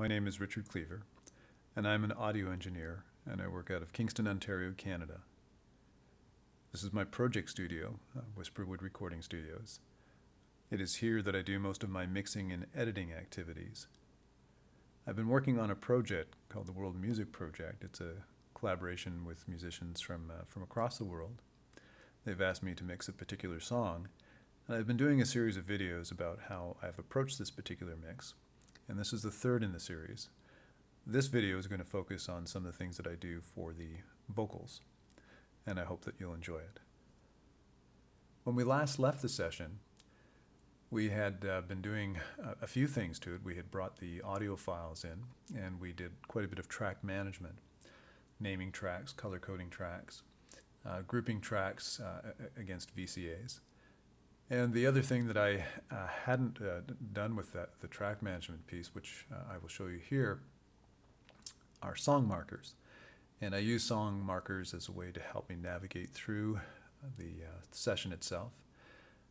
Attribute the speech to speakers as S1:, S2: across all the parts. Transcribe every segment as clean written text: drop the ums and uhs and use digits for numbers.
S1: My name is Richard Cleaver, and I'm an audio engineer, and I work out of Kingston, Ontario, Canada. This is my project studio, Whisperwood Recording Studios. It is here that I do most of my mixing and editing activities. I've been working on a project called the World Music Project. It's a collaboration with musicians from across the world. They've asked me to mix a particular song, and I've been doing a series of videos about how I've approached this particular mix, and this is the third in the series. This video is going to focus on some of the things that I do for the vocals, and I hope that you'll enjoy it. When we last left the session, we had been doing a few things to it. We had brought the audio files in, and we did quite a bit of track management, naming tracks, color coding tracks, grouping tracks against VCAs. And the other thing that I hadn't done with the track management piece, which I will show you here, are song markers. And I use song markers as a way to help me navigate through the session itself.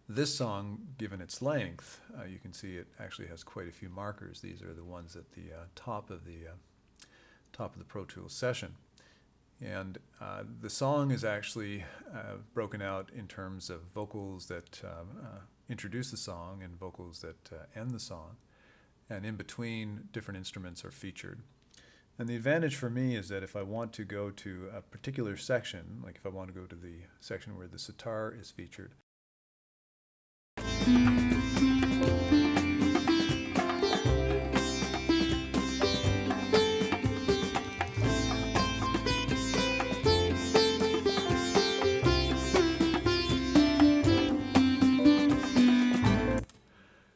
S1: This song, given its length, you can see it actually has quite a few markers. These are the ones at the top of the Pro Tools session. And the song is actually broken out in terms of vocals that introduce the song and vocals that end the song. And in between, different instruments are featured. And the advantage for me is that if I want to go to a particular section, like if I want to go to the section where the sitar is featured,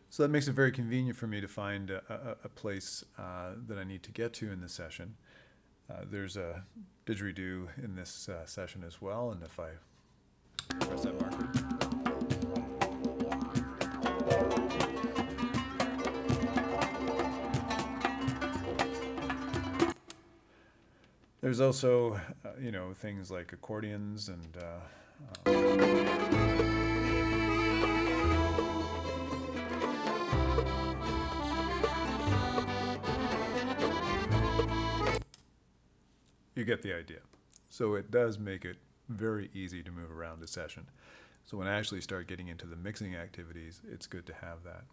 S1: so that makes it very convenient for me to find a place that I need to get to in the session. There's a didgeridoo in this session as well, and if I press that marker, there's also, things like accordions and you get the idea. So it does make it very easy to move around a session. So when I actually start getting into the mixing activities, it's good to have that.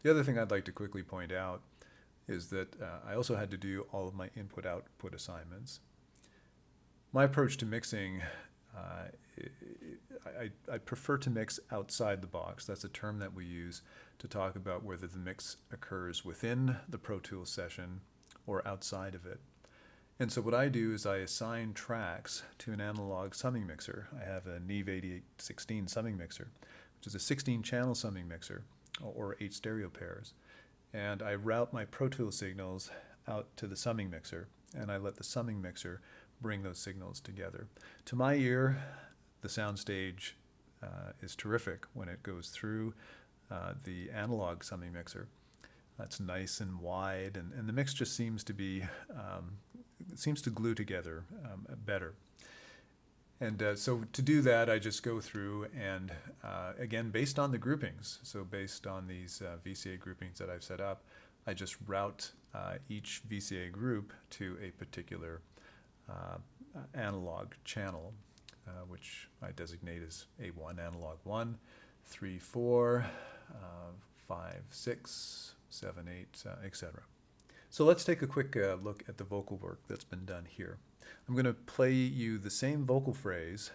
S1: The other thing I'd like to quickly point out is that I also had to do all of my input-output assignments. My approach to mixing, I prefer to mix outside the box. That's a term that we use to talk about whether the mix occurs within the Pro Tools session or outside of it. And so what I do is I assign tracks to an analog summing mixer. I have a Neve 8816 summing mixer, which is a 16-channel summing mixer, or 8 stereo pairs. And I route my Pro Tools signals out to the summing mixer, and I let the summing mixer bring those signals together. To my ear, the soundstage is terrific when it goes through the analog summing mixer. That's nice and wide, and the mix just seems to be, seems to glue together better. And so to do that, I just go through and, again, based on the groupings, so based on these VCA groupings that I've set up, I just route each VCA group to a particular analog channel, which I designate as A1, analog 1, 3, 4, 5, 6, 7, 8, etc. So let's take a quick look at the vocal work that's been done here. I'm going to play you the same vocal phrase,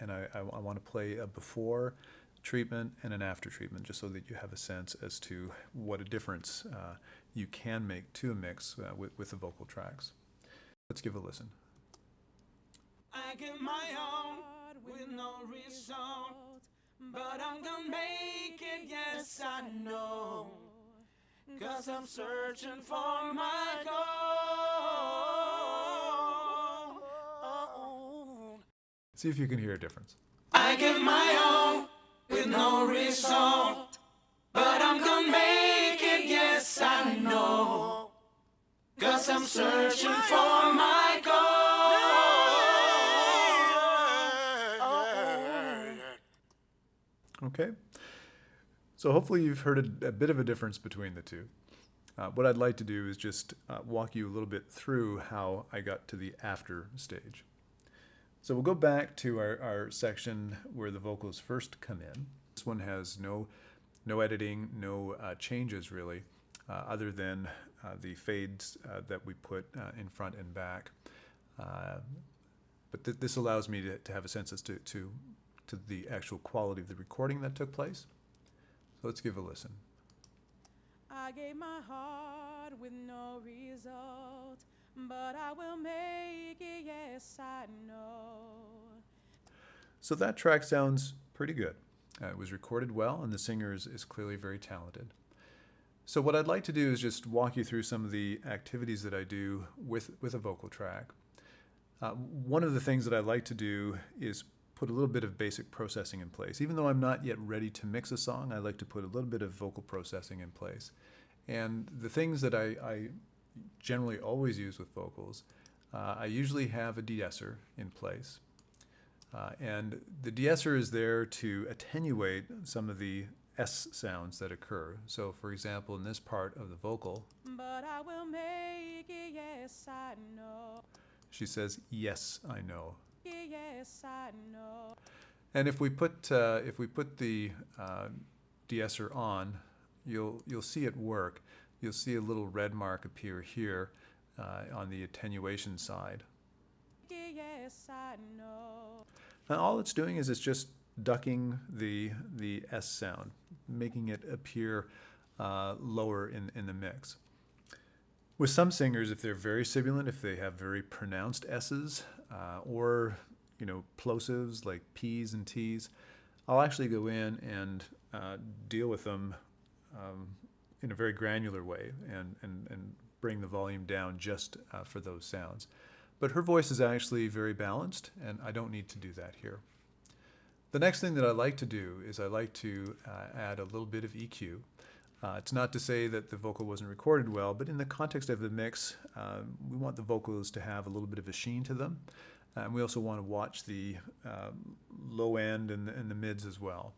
S1: and I want to play a before treatment and an after treatment, just so that you have a sense as to what a difference you can make to a mix with the vocal tracks. Let's give a listen.
S2: I give my all with no result, but I'm gonna make it, yes I know, 'cause I'm searching for my goal.
S1: See if you can hear a difference.
S2: I give my all with no result, but I'm gonna make it, yes I know, 'cause I'm searching for my goal.
S1: Okay, so hopefully you've heard a bit of a difference between the two. What I'd like to do is just walk you a little bit through how I got to the after stage. So we'll go back to our section where the vocals first come in. This one has no editing, no changes really, other than the fades that we put in front and back. But this allows me to have a sense as to the actual quality of the recording that took place. So let's give a listen.
S2: I gave my heart with no result, but I will make it, yes, I know.
S1: So that track sounds pretty good. It was recorded well, and the singer is clearly very talented. So what I'd like to do is just walk you through some of the activities that I do with a vocal track. One of the things that I like to do is put a little bit of basic processing in place. Even though I'm not yet ready to mix a song, I like to put a little bit of vocal processing in place. And the things that I generally always use with vocals, I usually have a de-esser in place. And the de-esser is there to attenuate some of the S sounds that occur. So for example, in this part of the vocal,
S2: but I will make it, yes, I know.
S1: She says, yes, I know.
S2: Yes, I know.
S1: And if we put the de-esser on, you'll see it work. You'll see a little red mark appear here on the attenuation side.
S2: Yes, I know.
S1: And all it's doing is it's just ducking the S sound, making it appear lower in the mix. With some singers, if they're very sibilant, if they have very pronounced S's, or plosives like P's and T's, I'll actually go in and deal with them in a very granular way and bring the volume down just for those sounds. But her voice is actually very balanced, and I don't need to do that here. The next thing that I like to do is I like to add a little bit of EQ. It's not to say that the vocal wasn't recorded well, but in the context of the mix, we want the vocals to have a little bit of a sheen to them. And we also want to watch the low end and the mids as well.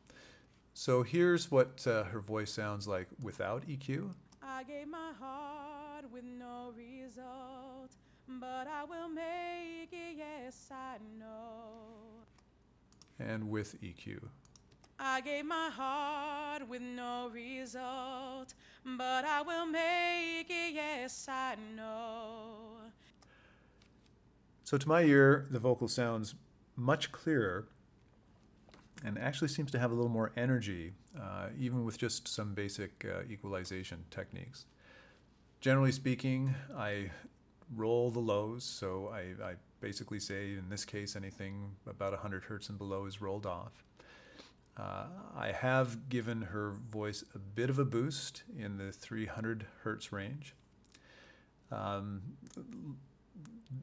S1: So here's what her voice sounds like without EQ.
S2: I gave my heart with no result, but I will make it, yes, I know.
S1: And with EQ.
S2: I gave my heart with no result, but I will make it, yes, I know.
S1: So to my ear, the vocal sounds much clearer and actually seems to have a little more energy, even with just some basic equalization techniques. Generally speaking, I roll the lows, so I basically say, in this case, anything about 100 hertz and below is rolled off. I have given her voice a bit of a boost in the 300 hertz range.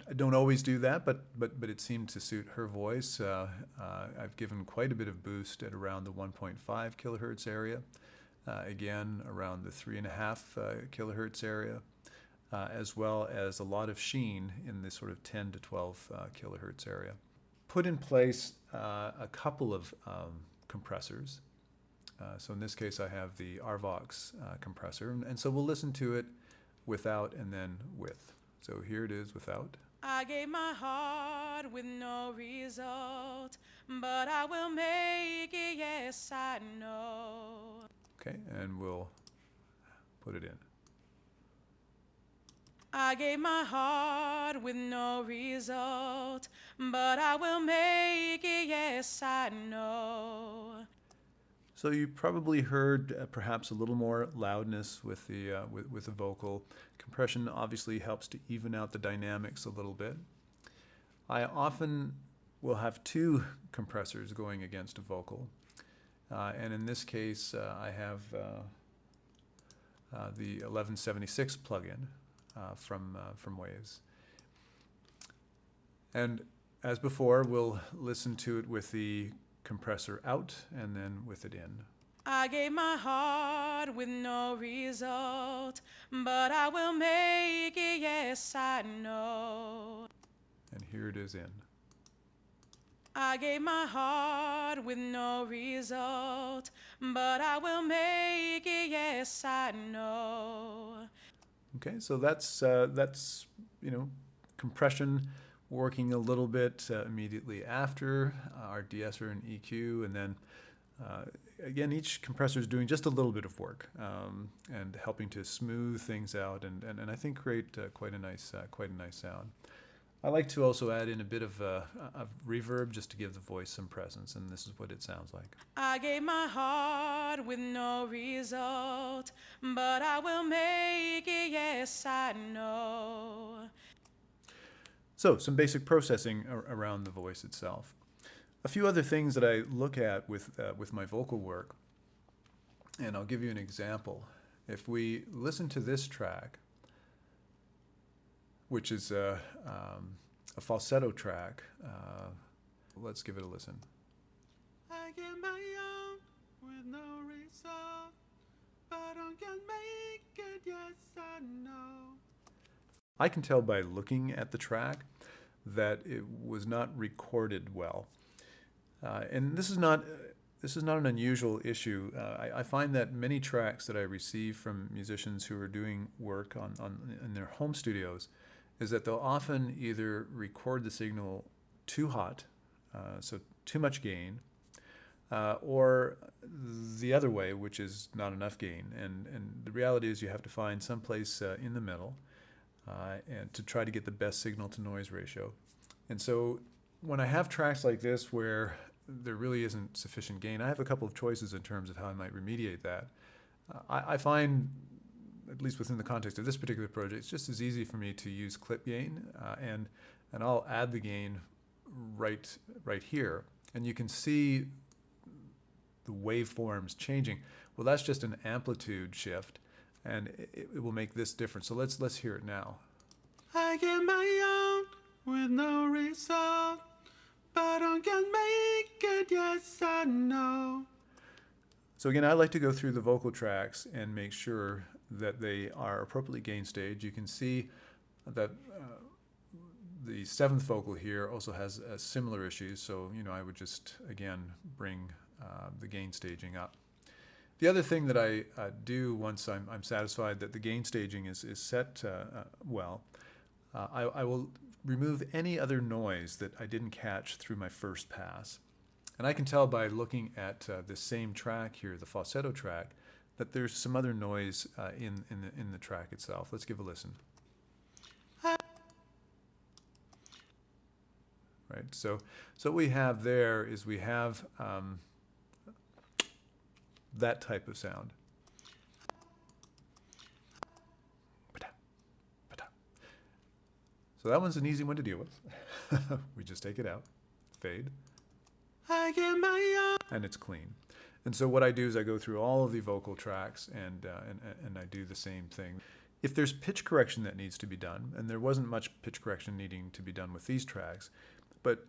S1: I don't always do that, but it seemed to suit her voice. I've given quite a bit of boost at around the 1.5 kilohertz area, again around the 3.5 kilohertz area, as well as a lot of sheen in the sort of 10 to 12 kilohertz area. Put in place a couple of compressors. So in this case, I have the Arvox compressor, and so we'll listen to it without and then with. So here it is without.
S2: I gave my heart with no result, but I will make it, yes, I know.
S1: Okay, and we'll put it in.
S2: I gave my heart with no result, but I will make it, yes, I know.
S1: So you probably heard perhaps a little more loudness with the with the vocal. Compression obviously helps to even out the dynamics a little bit. I often will have two compressors going against a vocal, and in this case I have the 1176 plugin from Waves. And as before, we'll listen to it with the compressor out and then with it in.
S2: I gave my heart with no result, but I will make it, yes, I know.
S1: And here it is in.
S2: I gave my heart with no result, but I will make it, yes, I know.
S1: Okay, so that's compression working a little bit immediately after our de-esser and EQ, and then again, each compressor is doing just a little bit of work and helping to smooth things out, and I think create quite a nice sound. I like to also add in a bit of reverb just to give the voice some presence, and this is what it sounds like.
S2: I gave my heart with no result, but I will make it, yes, I know.
S1: So, some basic processing around the voice itself. A few other things that I look at with my vocal work, and I'll give you an example. If we listen to this track, which is a falsetto track. Let's give it a listen.
S2: I get my own with no result, but I can make it, yes, I know.
S1: I can tell by looking at the track that it was not recorded well. And this is not an unusual issue. I find that many tracks that I receive from musicians who are doing work in their home studios is that they'll often either record the signal too hot, so too much gain, or the other way, which is not enough gain. And the reality is you have to find some place in the middle and to try to get the best signal to noise ratio. And so when I have tracks like this where there really isn't sufficient gain, I have a couple of choices in terms of how I might remediate that. I find, at least within the context of this particular project, it's just as easy for me to use clip gain, and I'll add the gain right here, and you can see the waveforms changing. Well, that's just an amplitude shift, and it will make this different. So let's hear it now.
S2: I get my own with no result, but I can make it, yes, I know.
S1: So again, I like to go through the vocal tracks and make sure that they are appropriately gain staged. You can see that the seventh vocal here also has similar issues, so I would just again bring the gain staging up. The other thing that I do once I'm satisfied that the gain staging is set well, I will remove any other noise that I didn't catch through my first pass. And I can tell by looking at this same track here, the falsetto track, that there's some other noise in the track itself. Let's give a listen. Right. So what we have there is we have that type of sound. So that one's an easy one to deal with. We just take it out, fade,
S2: I get my own.
S1: and it's clean. And so what I do is I go through all of the vocal tracks and I do the same thing. If there's pitch correction that needs to be done, and there wasn't much pitch correction needing to be done with these tracks, but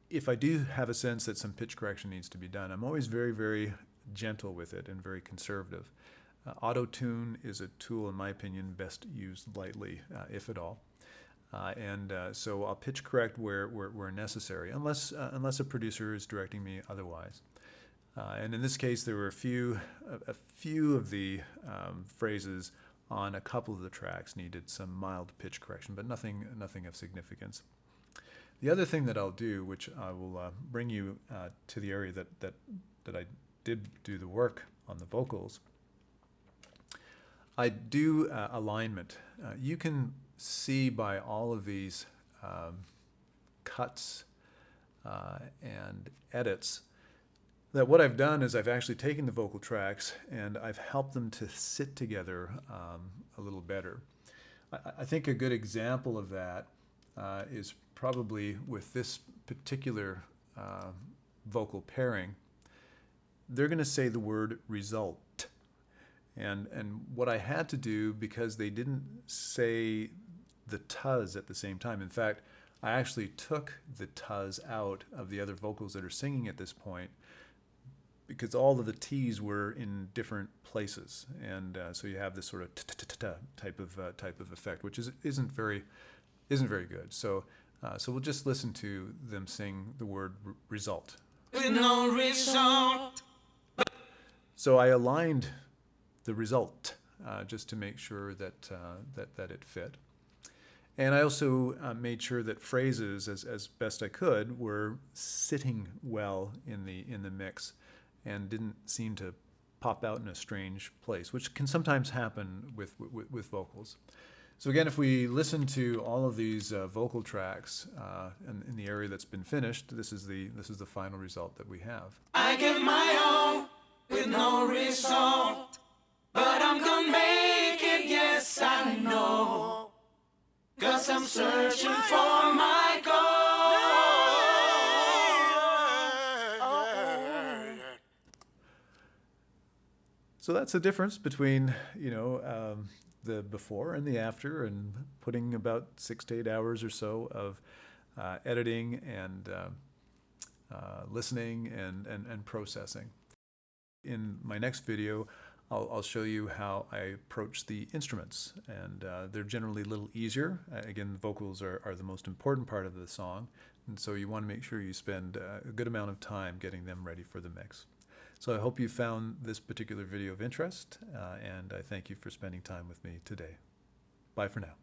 S1: if I do have a sense that some pitch correction needs to be done, I'm always very, very gentle with it and very conservative. Auto-tune is a tool, in my opinion, best used lightly, if at all. So I'll pitch correct where necessary, unless a producer is directing me otherwise. And in this case, there were a few of the phrases on a couple of the tracks needed some mild pitch correction, but nothing of significance. The other thing that I'll do, which I will bring you to the area that I did do the work on the vocals, I do alignment. You can see by all of these cuts and edits that what I've done is I've actually taken the vocal tracks and I've helped them to sit together a little better. I think a good example of that is probably with this particular vocal pairing. They're going to say the word result. And what I had to do, because they didn't say the tuz at the same time, in fact, I actually took the tuz out of the other vocals that are singing at this point, because all of the T's were in different places, and so you have this sort of type of effect, which isn't very good. So we'll just listen to them sing the word result.
S2: With no result.
S1: So I aligned the result just to make sure that, that it fit. And I also made sure that phrases, as best I could, were sitting well in the mix and didn't seem to pop out in a strange place, which can sometimes happen with vocals. So again, if we listen to all of these vocal tracks in the area that's been finished, this is the final result that we have.
S2: I give my all with no result, but I'm gonna make it, yes I know, 'cause I'm searching for my goal.
S1: So that's the difference between, the before and the after, and putting about 6 to 8 hours or so of editing and listening and processing. In my next video, I'll show you how I approach the instruments, and they're generally a little easier. Again, the vocals are the most important part of the song, and so you want to make sure you spend a good amount of time getting them ready for the mix. So I hope you found this particular video of interest, and I thank you for spending time with me today. Bye for now.